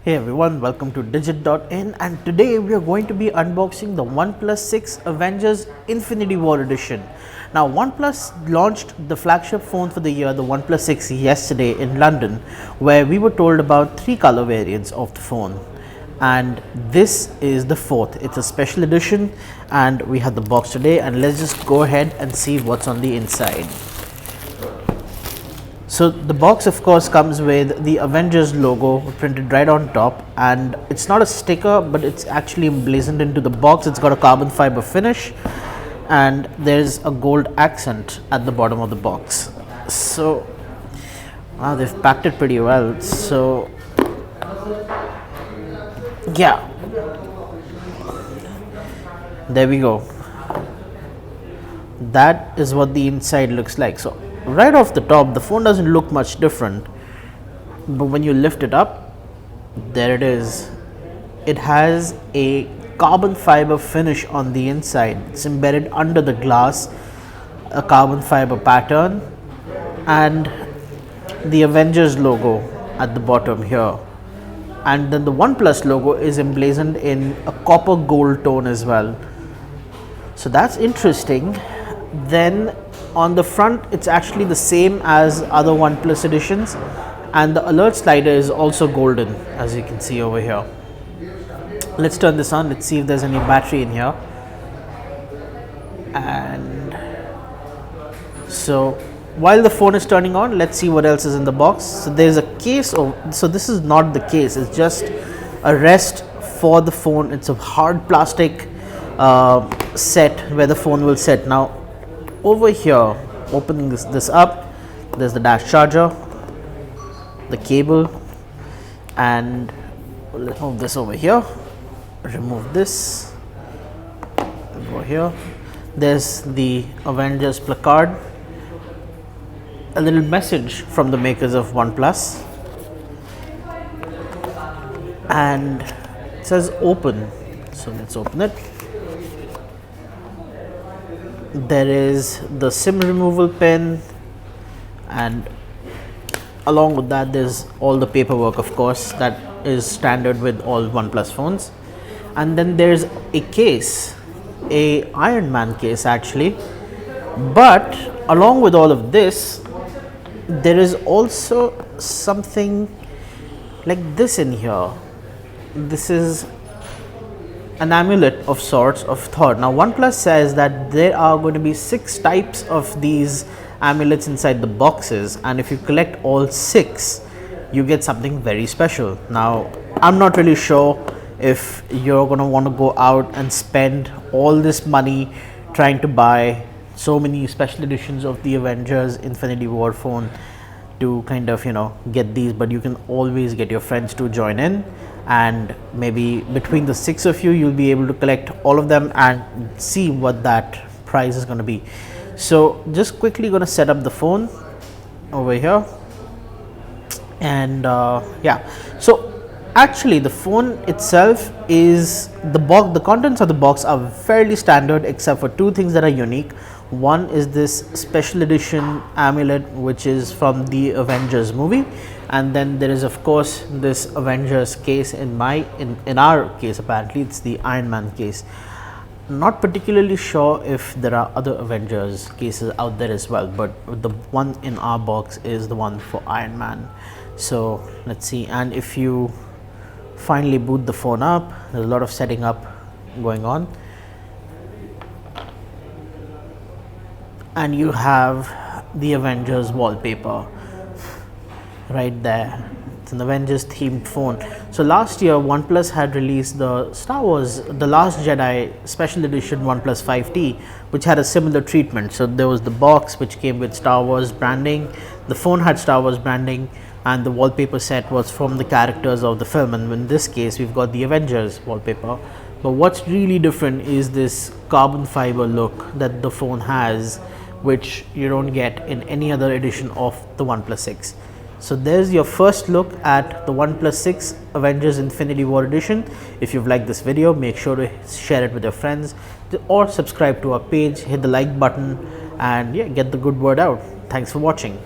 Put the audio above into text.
Hey everyone, welcome to Digit.in, and today we are going to be unboxing the OnePlus 6 Avengers Infinity War Edition. Now OnePlus launched the flagship phone for the year, the OnePlus 6, yesterday in London, where we were told about 3 color variants of the phone. And this is the 4th. It's a special edition and we have the box today, and let's just go ahead and see what's on the inside. So the box of course comes with the Avengers logo printed right on top, and it's not a sticker but it's actually emblazoned into the box. It's got a carbon fiber finish and there's a gold accent at the bottom of the box. So wow, they've packed it pretty well. So yeah, there we go. That is what the inside looks like. So right off the top, the phone doesn't look much different, but when you lift it up, there it is. It has a carbon fiber finish on the inside. It's embedded under the glass, a carbon fiber pattern, and the Avengers logo at the bottom here. And then the OnePlus logo is emblazoned in a copper gold tone as well. So that's interesting. Then on the front, it's actually the same as other OnePlus editions, and the alert slider is also golden, as you can see over here. Let's turn this on. Let's see if there's any battery in here. And so while the phone is turning on, let's see what else is in the box. So there's a case. So this is not the case, it's just a rest for the phone. It's a hard plastic set where the phone will sit. Now over here, opening this up, there's the dash charger, the cable, and let's move this over here, remove this, go here. There's the Avengers placard, a little message from the makers of OnePlus, and it says open. So let's open it. There is the SIM removal pin, and along with that there's all the paperwork, of course, that is standard with all OnePlus phones. And then there's a case, a Iron Man case actually, but along with all of this there is also something like this in here. This is an amulet of sorts of Thor. Now OnePlus says that there are going to be 6 types of these amulets inside the boxes, and if you collect all 6 you get something very special. Now I'm not really sure if you're going to want to go out and spend all this money trying to buy so many special editions of the Avengers Infinity War phone to kind of, get these, but you can always get your friends to join in, and maybe between the 6 of you you'll be able to collect all of them and see what that price is going to be. So just quickly going to set up the phone over here, and yeah, so actually the phone itself is the contents of the box are fairly standard except for 2 things that are unique. One is this special edition amulet, which is from the Avengers movie, and then there is of course this Avengers case. In our case, apparently it's the Iron Man case. Not particularly sure if there are other Avengers cases out there as well, but the one in our box is the one for Iron Man. So let's see. And if you finally boot the phone up, there's a lot of setting up going on, and you have the Avengers wallpaper right there. It's an Avengers themed phone. So last year OnePlus had released the Star Wars The Last Jedi special edition OnePlus 5T, which had a similar treatment. So there was the box which came with Star Wars branding, the phone had Star Wars branding, and the wallpaper set was from the characters of the film, and in this case we've got the Avengers wallpaper. But what's really different is this carbon fiber look that the phone has, which you don't get in any other edition of the OnePlus 6. So there's your first look at the OnePlus 6 Avengers Infinity War Edition. If you've liked this video, make sure to share it with your friends or subscribe to our page, hit the like button, and yeah, get the good word out. Thanks for watching.